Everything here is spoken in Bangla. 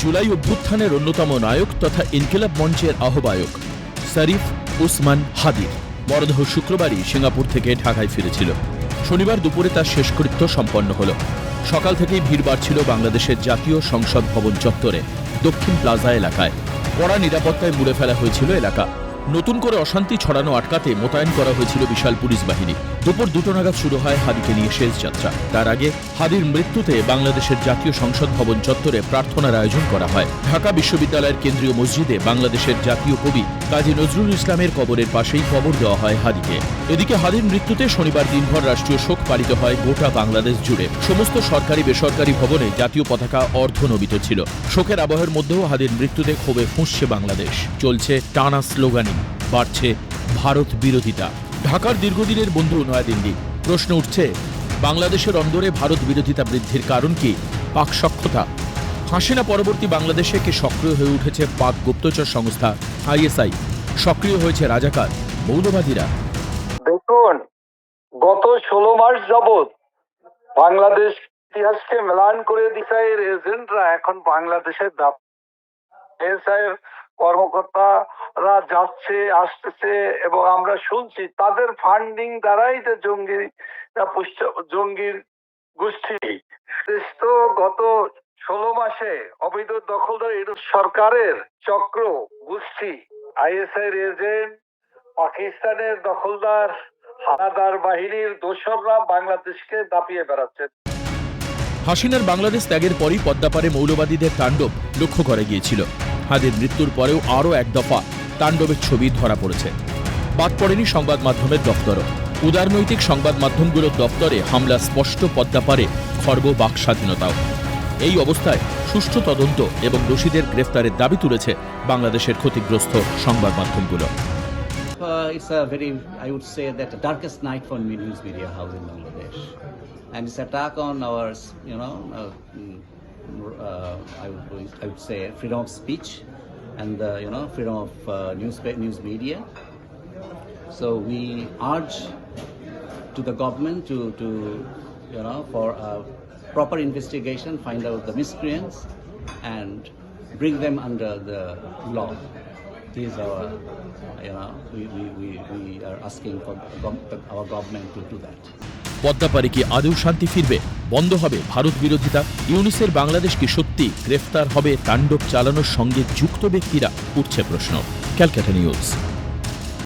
জুলাই অভ্যুত্থানের অন্যতম নায়ক তথা ইনকিলাব মঞ্চের আহ্বায়ক শরীফ উসমান হাদির মরদেহ শুক্রবারই সিঙ্গাপুর থেকে ঢাকায় ফিরেছিল। শনিবার দুপুরে তার শেষকৃত্য সম্পন্ন হল। সকাল থেকেই ভিড় বাড়ছিল বাংলাদেশের জাতীয় সংসদ ভবন চত্বরে দক্ষিণ প্লাজা এলাকায়। কড়া নিরাপত্তায় মুড়ে ফেলা হয়েছিল এলাকা। নতুন করে অশান্তি ছড়ানো আটকাতে মোতায়েন করা হয়েছিল বিশাল পুলিশ বাহিনী। দুপুর 2টা নাগাদ শুরু হয় হাদিকে নিয়ে শেষ যাত্রা। তার আগে হাদির মৃত্যুতে বাংলাদেশের জাতীয় সংসদ ভবন চত্বরে প্রার্থনার আয়োজন করা হয়। ঢাকা বিশ্ববিদ্যালয়ের কেন্দ্রীয় মসজিদে বাংলাদেশের জাতীয় কবি কাজী নজরুল ইসলামের কবরের পাশেই কবর দেওয়া হয় হাদিকে। এদিকে হাদির মৃত্যুতে শনিবার দিনভর রাষ্ট্রীয় শোক পালিত হয় গোটা বাংলাদেশ জুড়ে। সমস্ত সরকারি বেসরকারি ভবনে জাতীয় পতাকা অর্ধনমিত ছিল। শোকের আবহের মধ্যেও হাদির মৃত্যুতে ক্ষোভে ফুঁসছে বাংলাদেশ। চলছে টানা স্লোগানিং, বাড়ছে ভারত বিরোধিতা। ঢাকার দীর্ঘদিনের বন্ধু নয়াদিল্লি। প্রশ্ন উঠছে, বাংলাদেশের অন্দরে ভারত বিরোধিতা বৃদ্ধির কারণ কি? পাক সখ্যতা? হাসিনা পরবর্তী বাংলাদেশে কি সক্রিয় হয়ে উঠেছে পাক গুপ্তচর সংস্থা আইএসআই? সক্রিয় হয়েছে রাজাকার, মৌলবাদীরা? দেখুন, গত 16 মাস যাবৎ বাংলাদেশ ইতিহাসকে ম্লান করে দিশায়ের এজেন্টরা এখন বাংলাদেশের এর কর্মকর্তারা যাচ্ছে আসতেছে এবং আমরা শুনছি তাদের ফান্ডিং দ্বারাই যে জঙ্গির গোষ্ঠী। দেশ তো গত 16 মাসে অবৈধ দখলদার সরকারের চক্র গোষ্ঠী, আইএসআই এজেন্ট, পাকিস্তানের দখলদার হানাদার বাহিনীর দোসররা বাংলাদেশকে দাপিয়ে বেড়াচ্ছে। হাসিনার বাংলাদেশ ত্যাগের পরই পদ্মাপাড়ে মৌলবাদীদের তাণ্ডব লক্ষ্য করা গিয়েছিল। হাদির মৃত্যুর পরেও আরও এক দফা তাণ্ডবের ছবি ধরা পড়েছে। বাদ পড়েনি সংবাদ মাধ্যমের দপ্তরও। উদারনৈতিক সংবাদ মাধ্যমগুলোর দপ্তরে হামলা স্পষ্ট, পদ্মাপাড়ে খর্ব বাক স্বাধীনতাও। এই অবস্থায় সুষ্ঠু তদন্ত এবং দোষীদের গ্রেফতারের দাবি তুলেছে বাংলাদেশের ক্ষতিগ্রস্ত সংবাদ মাধ্যমগুলো। It's a very, I would say, that the darkest night for news media house in Bangladesh, and it's attack on our, I would say, freedom of speech and freedom of news media. So we urge to the government to for a proper investigation, find out the miscreants and bring them under the law. This is our, we are asking for our government to do that. পদ্মাপাড়ে কি আদৌ শান্তি ফিরবে? বন্ধ হবে ভারত বিরোধিতা? ইউনিসের বাংলাদেশ কি সত্যি গ্রেফতার হবে তাণ্ডব চালানোর সঙ্গে যুক্ত ব্যক্তিরা? উঠছে প্রশ্ন। ক্যালকাটা নিউজ।